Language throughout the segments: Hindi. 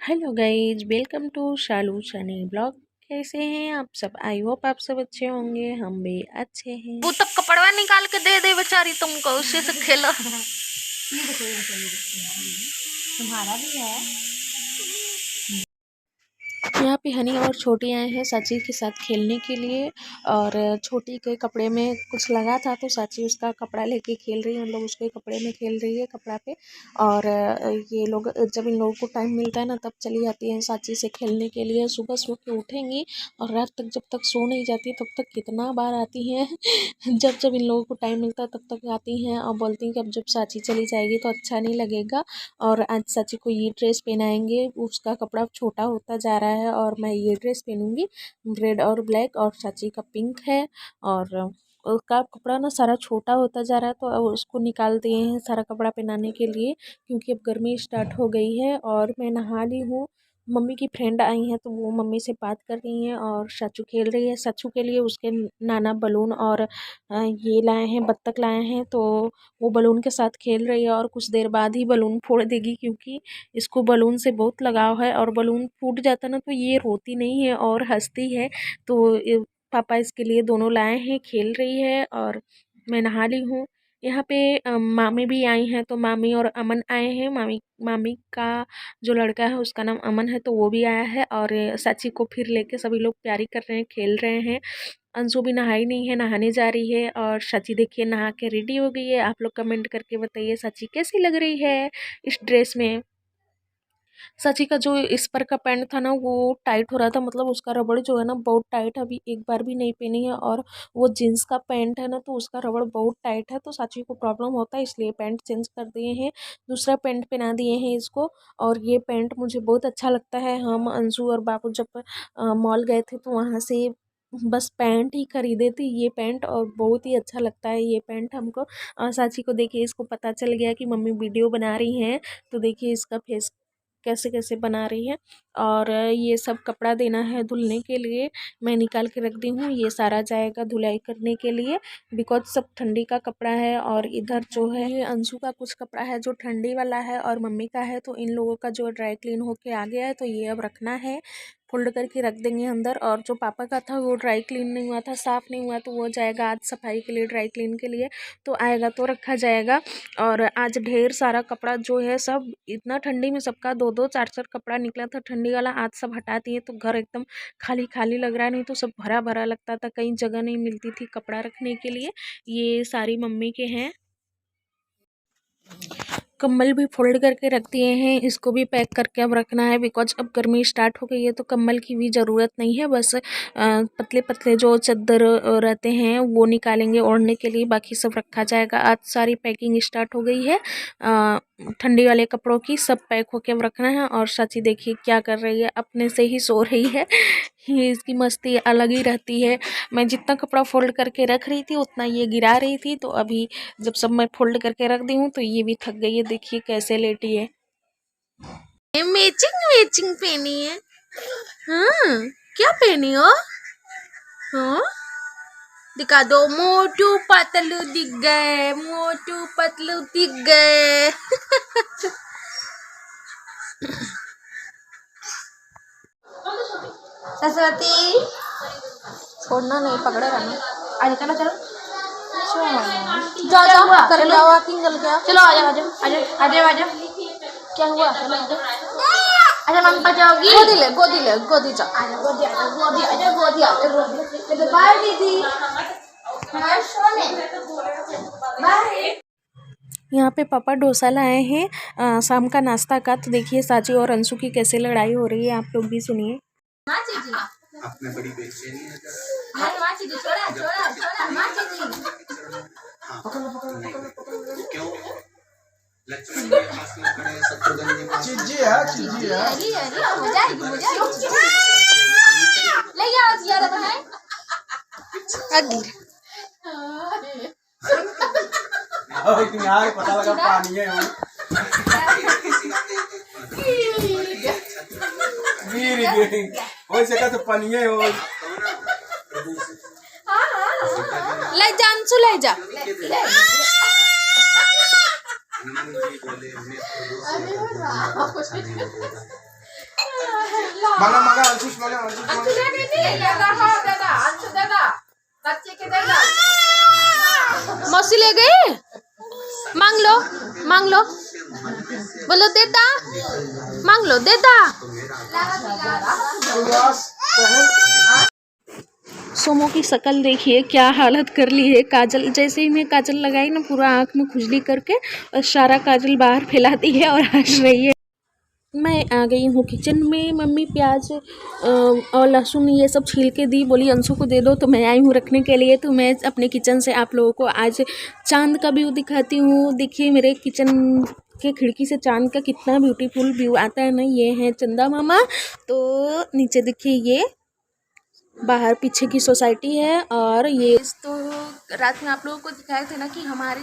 Hello guys, welcome to Shalu Sunny blog. कैसे हैं आप सब? आई होप आप सब अच्छे होंगे, हम भी अच्छे हैं। वो तब कपड़वा निकाल के दे दे बेचारी तुमको, उससे से खेलो। तुम्हारा भी है। यहाँ पे हनी और छोटी आए हैं साची के साथ खेलने के लिए। और छोटी के कपड़े में कुछ लगा था तो साची उसका कपड़ा लेके खेल रही है, मतलब उसके कपड़े में खेल रही है कपड़ा पे। और ये लोग जब इन लोगों को टाइम मिलता है ना तब चली जाती हैं साची से खेलने के लिए। सुबह सो के उठेंगी और रात तक जब तक सो नहीं जाती तब तक कितना बार आती हैं जब जब इन लोगों को टाइम मिलता है तब तक आती हैं और बोलती हैं कि अब जब साची चली जाएगी तो अच्छा नहीं लगेगा। और आज साची को ये ड्रेस पहनाएंगे, उसका कपड़ा छोटा होता जा रहा है और मैं ये ड्रेस पहनूंगी रेड और ब्लैक, और साची का पिंक है। और उसका कपड़ा ना सारा छोटा होता जा रहा है तो अब उसको निकाल दिए हैं सारा कपड़ा पहनाने के लिए, क्योंकि अब गर्मी स्टार्ट हो गई है। और मैं नहा ली हूँ। मम्मी की फ्रेंड आई हैं तो वो मम्मी से बात कर रही हैं और सच्चू खेल रही है। सच्चू के लिए उसके नाना बलून और ये लाए हैं, बत्तख लाए हैं, तो वो बलून के साथ खेल रही है। और कुछ देर बाद ही बलून फोड़ देगी, क्योंकि इसको बलून से बहुत लगाव है। और बलून फूट जाता ना तो ये रोती नहीं है और हंसती है। तो पापा इसके लिए दोनों लाए हैं, खेल रही है। और मैं नहा ली हूँ। यहाँ पे मामी भी आई हैं, तो मामी और अमन आए हैं। मामी मामी का जो लड़का है उसका नाम अमन है, तो वो भी आया है। और साची को फिर लेके सभी लोग प्यारी कर रहे हैं, खेल रहे हैं। अंशु भी नहाई नहीं है, नहाने जा रही है। और साची देखिए नहा के रेडी हो गई है। आप लोग कमेंट करके बताइए साची कैसी लग रही है इस ड्रेस में। सची का जो इस पर का पैंट था ना वो टाइट हो रहा था, मतलब उसका रबड़ जो है ना बहुत टाइट है, अभी एक बार भी नहीं पहनी है। और वो जीन्स का पैंट है ना तो उसका रबड़ बहुत टाइट है, तो साची को प्रॉब्लम होता है, इसलिए पैंट चेंज कर दिए हैं, दूसरा पैंट पहना दिए हैं इसको। और ये पैंट मुझे बहुत अच्छा लगता है। हम अंशु और बाबू जब मॉल गए थे तो वहाँ से बस पैंट ही खरीदे थे ये पैंट, और बहुत ही अच्छा लगता है ये पैंट हमको। और साची को देखिए, इसको पता चल गया कि मम्मी वीडियो बना रही हैं, तो देखिए इसका फेस कैसे कैसे बना रही है। और ये सब कपड़ा देना है धुलने के लिए, मैं निकाल के रख दी हूँ। ये सारा जाएगा धुलाई करने के लिए, बिकॉज सब ठंडी का कपड़ा है। और इधर जो है अंशु का कुछ कपड़ा है जो ठंडी वाला है और मम्मी का है, तो इन लोगों का जो ड्राई क्लीन होके आ गया है तो ये अब रखना है, फोल्ड करके रख देंगे अंदर। और जो पापा का था वो ड्राई क्लीन नहीं हुआ था, साफ़ नहीं हुआ, तो वो जाएगा आज सफाई के लिए, ड्राई क्लीन के लिए, तो आएगा तो रखा जाएगा। और आज ढेर सारा कपड़ा जो है सब, इतना ठंडी में सबका दो दो चार चार कपड़ा निकला था ठंडी वाला, आज सब हटा दिए तो घर एकदम खाली खाली लग रहा है, नहीं तो सब भरा भरा लगता था, कहीं जगह नहीं मिलती थी कपड़ा रखने के लिए। ये सारी मम्मी के हैं। कम्बल भी फोल्ड करके रख दिए हैं, इसको भी पैक करके अब रखना है, बिकॉज अब गर्मी स्टार्ट हो गई है तो कम्बल की भी ज़रूरत नहीं है। बस पतले पतले जो चादर रहते हैं वो निकालेंगे ओढ़ने के लिए, बाकी सब रखा जाएगा। आज सारी पैकिंग स्टार्ट हो गई है ठंडी वाले कपड़ों की, सब पैक होके अब रखना है। और साची देखिए क्या कर रही है, अपने से ही सो रही है ये इसकी मस्ती अलग ही रहती है। मैं जितना कपड़ा फोल्ड करके रख रही थी उतना ये गिरा रही थी, तो अभी जब सब मैं फोल्ड करके रख दी हूँ तो ये भी थक गई है, देखिए कैसे लेटी है। मैचिंग मैचिंग पहनी है। हाँ, क्या पहनी हो? हाँ, दिखा दो, मोटू पतलू दिख गए, मोटू पतलू दिख गए सरस्वती छोड़ना नहीं, पकड़े रहना। आजा चलो चलो जा जा कर लिया, वॉकिंग चल गया, चलो आजा आजा आजा आजा आजा। क्या हुआ? चलो आजा आजा, मम्मा जाओगी? गोदी ले गोदी जा, आजा गोदी आजा गोदी आजा गोदी आजा गोदी। बाय दीदी, बाय सोने, बाय। यहाँ पे पापा डोसा लाए हैं शाम का नाश्ता का, तो देखिए साची और अंशु की कैसे लड़ाई हो रही है, आप लोग भी सुनिए। अपने बड़ी बेचैनी है क्यों? लक्ष्मण के पास में खड़े शत्रुघ्न के पास चीजी है मजा आएगी ले जाओ जिया रहा है अगिर और इतनी यार पता लगा पानी है वो गिर गई वो जगह तो पानी है वो। ले जा अंशु, ले जा मांगा मांगा अंशुश मांगा मौसी ले गए। मांग लो बोलो देता, मांग लो देता। सोमो की शक्ल देखिए क्या हालत कर ली है। काजल जैसे ही मैं काजल लगाई ना पूरा आँख में खुजली करके और सारा काजल बाहर फैलाती है और हंस रही है। मैं आ गई हूँ किचन में। मम्मी प्याज और लहसुन ये सब छील के दी, बोली अंशु को दे दो, तो मैं आई हूँ रखने के लिए। तो मैं अपने किचन से आप लोगों को आज चांद का व्यू दिखाती हूँ। देखिए मेरे किचन के खिड़की से चांद का कितना ब्यूटीफुल व्यू आता है ना। ये है चंदा मामा। तो नीचे देखिए ये बाहर पीछे की सोसाइटी है। और ये तो रात में आप लोगों को दिखाए थे ना कि हमारे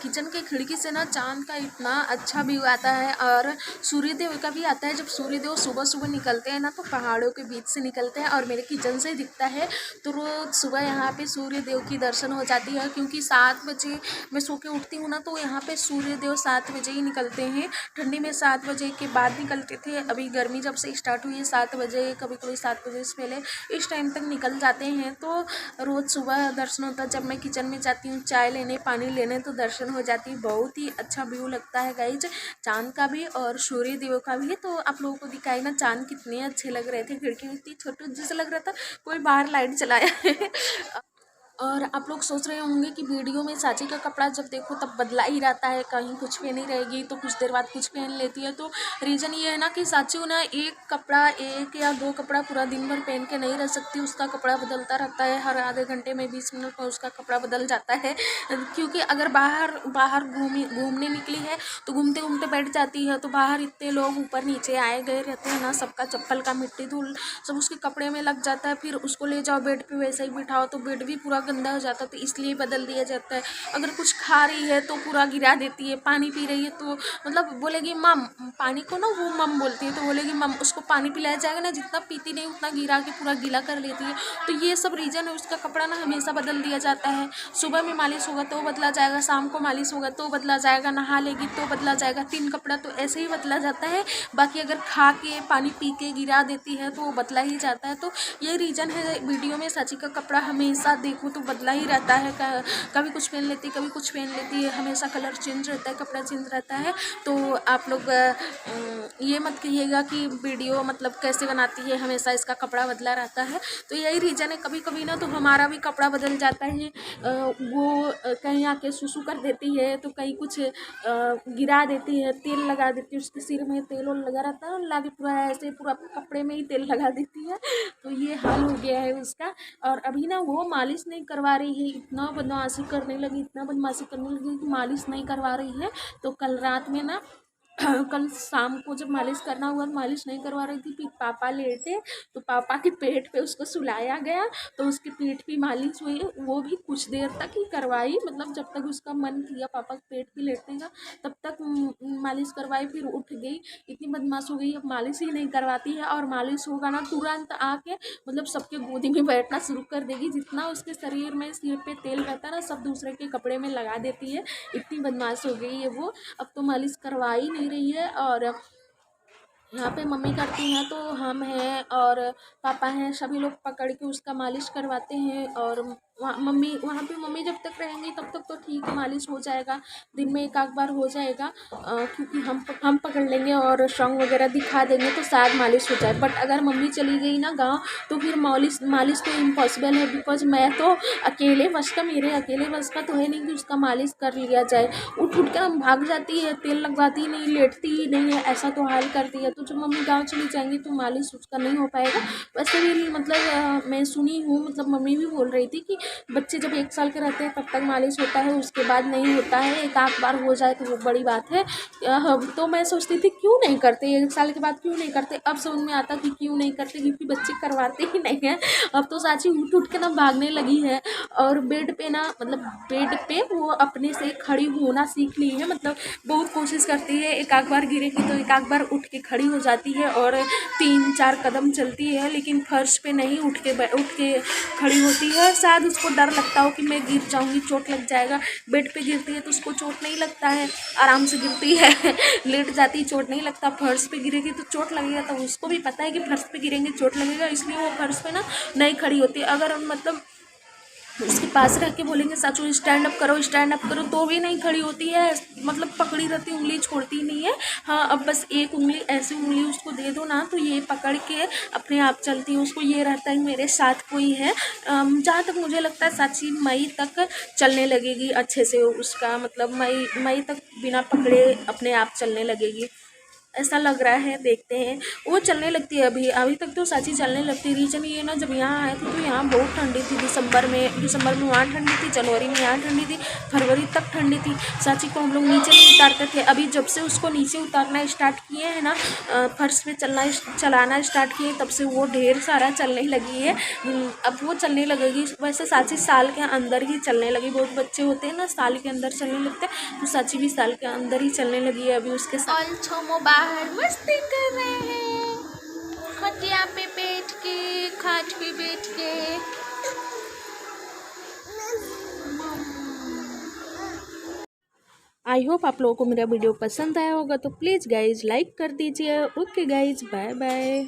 किचन के खिड़की से ना चांद का इतना अच्छा व्यू आता है और सूर्यदेव का भी आता है। जब सूर्यदेव सुबह सुबह निकलते हैं ना तो पहाड़ों के बीच से निकलते हैं और मेरे किचन से दिखता है। तो रोज़ सुबह यहाँ पे सूर्यदेव की दर्शन हो जाती है, क्योंकि 7 बजे मैं सो के उठती हूँ ना तो यहाँ पे सूर्यदेव 7 बजे ही निकलते हैं। ठंडी में 7 बजे के बाद निकलते थे, अभी गर्मी जब से स्टार्ट हुई है 7 बजे, कभी कभी 7 बजे से पहले इस टाइम तक निकल जाते हैं। तो रोज़ सुबह दर्शन होता है। जब मैं किचन में जाती हूँ चाय लेने पानी लेने तो दर्शन हो जाती है। बहुत ही अच्छा व्यू लगता है गाइज, चांद का भी और सूर्य देव का भी। तो आप लोगों को दिखाई ना चांद कितने अच्छे लग रहे थे। खिड़की में इतनी छोटी जैसे लग रहा था कोई बाहर लाइट जलाया है। और आप लोग सोच रहे होंगे कि वीडियो में चाची का कपड़ा जब देखो तब बदला ही रहता है, कहीं कुछ पहनी रहेगी तो कुछ देर बाद कुछ पहन लेती है। तो रीज़न ये है ना कि चाची ना एक कपड़ा 1 या 2 कपड़ा पूरा दिन भर पहन के नहीं रह सकती। उसका कपड़ा बदलता रहता है, हर आधे घंटे में 20 मिनट में उसका कपड़ा बदल जाता है। क्योंकि अगर बाहर घूमने निकली है तो घूमते घूमते बैठ जाती है। तो बाहर इतने लोग ऊपर नीचे आए गए रहते हैं ना, सबका चप्पल का मिट्टी धूल सब उसके कपड़े में लग जाता है। फिर उसको ले जाओ बेड पे वैसे ही बिठाओ तो बेड भी पूरा गंदा हो जाता है। तो इसलिए बदल दिया जाता है। अगर कुछ खा रही है तो पूरा गिरा देती है, पानी पी रही है तो मतलब बोलेगी मम, पानी को ना वो मम बोलती है, तो बोलेगी मम, उसको पानी पिलाया जाएगा ना, जितना पीती नहीं उतना गिरा के पूरा गीला कर लेती है। तो ये सब रीज़न है। उसका कपड़ा ना हमेशा बदल दिया जाता है। सुबह में मालिश होगा तो बदला जाएगा, शाम को मालिश होगा तो बदला जाएगा, नहा लेगी तो बदला जाएगा। 3 कपड़ा तो ऐसे ही बदला जाता है। बाकी अगर खा के पानी पी के गिरा देती है तो वो बदला ही जाता है। तो ये रीज़न है। वीडियो में चाची का कपड़ा हमेशा देखो तो बदला ही रहता है। कभी कुछ पहन लेती है, कभी कुछ पहन लेती है, हमेशा कलर चेंज रहता है, कपड़ा चेंज रहता है। तो आप लोग ये मत कहिएगा कि वीडियो मतलब कैसे बनाती है, हमेशा इसका कपड़ा बदला रहता है। तो यही रीज़न है। कभी कभी ना तो हमारा भी कपड़ा बदल जाता है। वो कहीं आके सुसु कर देती है तो कहीं कुछ गिरा देती है, तेल लगा देती है, उसके सिर में तेल लगा रहता है, लाके पूरा ऐसे पूरा कपड़े में ही तेल लगा देती है। तो ये हाल हो गया है उसका। और अभी ना वो मालिश नहीं करवा रही है, इतना बदमाशी करने लगी कि मालिश नहीं करवा रही है। तो कल रात में ना कल शाम को जब मालिश करना हुआ तो मालिश नहीं करवा रही थी। फिर पापा लेटे तो पापा के पेट पे उसको सुलाया गया तो उसकी पीठ की मालिश हुई। वो भी कुछ देर तक ही करवाई, मतलब जब तक उसका मन किया पापा के पेट पे लेटने का तब तक मालिश करवाई। फिर उठ गई, इतनी बदमाश हो गई, अब मालिश ही नहीं करवाती है। और मालिश होगा ना तुरंत आके मतलब सबके गोदी में बैठना शुरू कर देगी। जितना उसके शरीर में सिर पे तेल रहता है ना सब दूसरे के कपड़े में लगा देती है। इतनी बदमाश हो गई है वो। अब तो मालिश करवा ही नहीं रही है। और यहाँ पे मम्मी करती हैं तो हम हैं और पापा हैं, सभी लोग पकड़ के उसका मालिश करवाते हैं। और वहाँ पे मम्मी जब तक रहेंगी तब तक तो ठीक है, मालिश हो जाएगा, दिन में 1 आध बार हो जाएगा। क्योंकि हम पकड़ लेंगे और सॉन्ग वगैरह दिखा देंगे तो शायद मालिश हो जाए। बट अगर मम्मी चली गई ना गाँव तो फिर मालिश तो इम्पॉसिबल है। बिकॉज मैं तो मेरे अकेले बस का तो है नहीं कि उसका मालिश कर लिया जाए। उठ कर हम भाग जाती है, तेल लगवाती नहीं, लेटती ही नहीं है, ऐसा तो हाल करती है। तो जब मम्मी गाँव चली जाएंगी तो मालिश उसका नहीं हो पाएगा। वैसे भी मतलब मैं सुनी हूँ, मतलब मम्मी भी बोल रही थी कि बच्चे जब 1 साल के रहते हैं तब तक मालिश होता है, उसके बाद नहीं होता है। 1 आध बार हो जाए तो वो बड़ी बात है। तो मैं सोचती थी क्यों नहीं करते, 1 साल के बाद क्यों नहीं करते। अब समझ में आता कि क्यों नहीं करते, क्योंकि बच्चे करवाते ही नहीं हैं। अब तो चाची उठ के ना भागने लगी है और बेड पे वो अपने से खड़ी होना सीख ली है। मतलब बहुत कोशिश करती है, 1 आध बार गिरेगी तो 1 आध बार उठ के खड़ी हो जाती है और 3-4 कदम चलती है, लेकिन फर्श पे नहीं उठ के खड़ी होती है। शायद उसको डर लगता हो कि मैं गिर जाऊंगी, चोट लग जाएगा। बेड पे गिरती है तो उसको चोट नहीं लगता है, आराम से गिरती है लेट जाती चोट नहीं लगता। फर्श पे गिरेगी तो चोट लगेगा, तो उसको भी पता है कि फर्श पे गिरेंगे चोट लगेगा, इसलिए वो फर्श पे ना नहीं खड़ी होती। अगर हम मतलब उसके पास रह के बोलेंगे साचू स्टैंड अप करो, तो भी नहीं खड़ी होती है, मतलब पकड़ी रहती, उंगली छोड़ती नहीं है। हाँ, अब बस एक उंगली, ऐसी उंगली उसको दे दो ना तो ये पकड़ के अपने आप चलती है। उसको ये रहता है मेरे साथ कोई है। जहाँ तक मुझे लगता है साची मई तक चलने लगेगी अच्छे से, उसका मतलब मई तक बिना पकड़े अपने आप चलने लगेगी, ऐसा लग रहा है। देखते हैं, वो चलने लगती है। अभी तक तो साची चलने लगती है। रीजन ये ना, जब यहाँ आए थे तो यहाँ बहुत ठंडी थी, दिसंबर में वहाँ ठंडी थी, जनवरी में यहाँ ठंडी थी, फरवरी तक ठंडी थी। साची को हम लोग नीचे नहीं उतारते थे। अभी जब से उसको नीचे उतारना स्टार्ट किए हैं ना, फर्श पे चलाना स्टार्ट किए, तब से वो ढेर सारा चलने लगी है। अब वो चलने लगेगी। वैसे साची साल के अंदर ही चलने लगी, बहुत बच्चे होते हैं ना साल के अंदर चलने लगते हैं, तो साची भी साल के अंदर ही चलने लगी है अभी उसके साथ। ऑल छोमो बाहर मस्ती कर रहे हैं, खटिया पे बैठ के, खाट पे बैठ के। आई होप आप लोगों को मेरा वीडियो पसंद आया होगा, तो प्लीज़ गाइज लाइक कर दीजिए। Okay guys, bye bye.